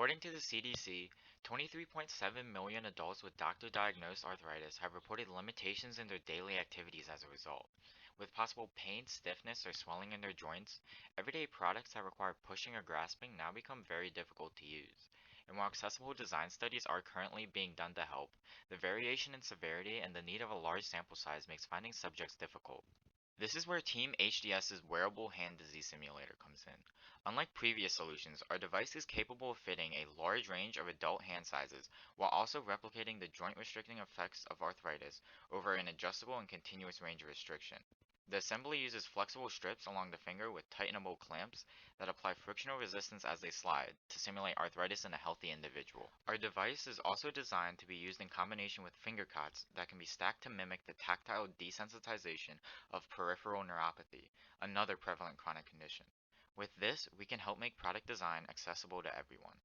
According to the CDC, 23.7 million adults with doctor-diagnosed arthritis have reported limitations in their daily activities as a result. With possible pain, stiffness, or swelling in their joints, everyday products that require pushing or grasping now become very difficult to use. And while accessible design studies are currently being done to help, the variation in severity and the need of a large sample size makes finding subjects difficult. This is where Team HDS's wearable hand disease simulator comes in. Unlike previous solutions, our device is capable of fitting a large range of adult hand sizes while also replicating the joint restricting effects of arthritis over an adjustable and continuous range of restriction. The assembly uses flexible strips along the finger with tightenable clamps that apply frictional resistance as they slide to simulate arthritis in a healthy individual. Our device is also designed to be used in combination with finger cots that can be stacked to mimic the tactile desensitization of peripheral neuropathy, another prevalent chronic condition. With this, we can help make product design accessible to everyone.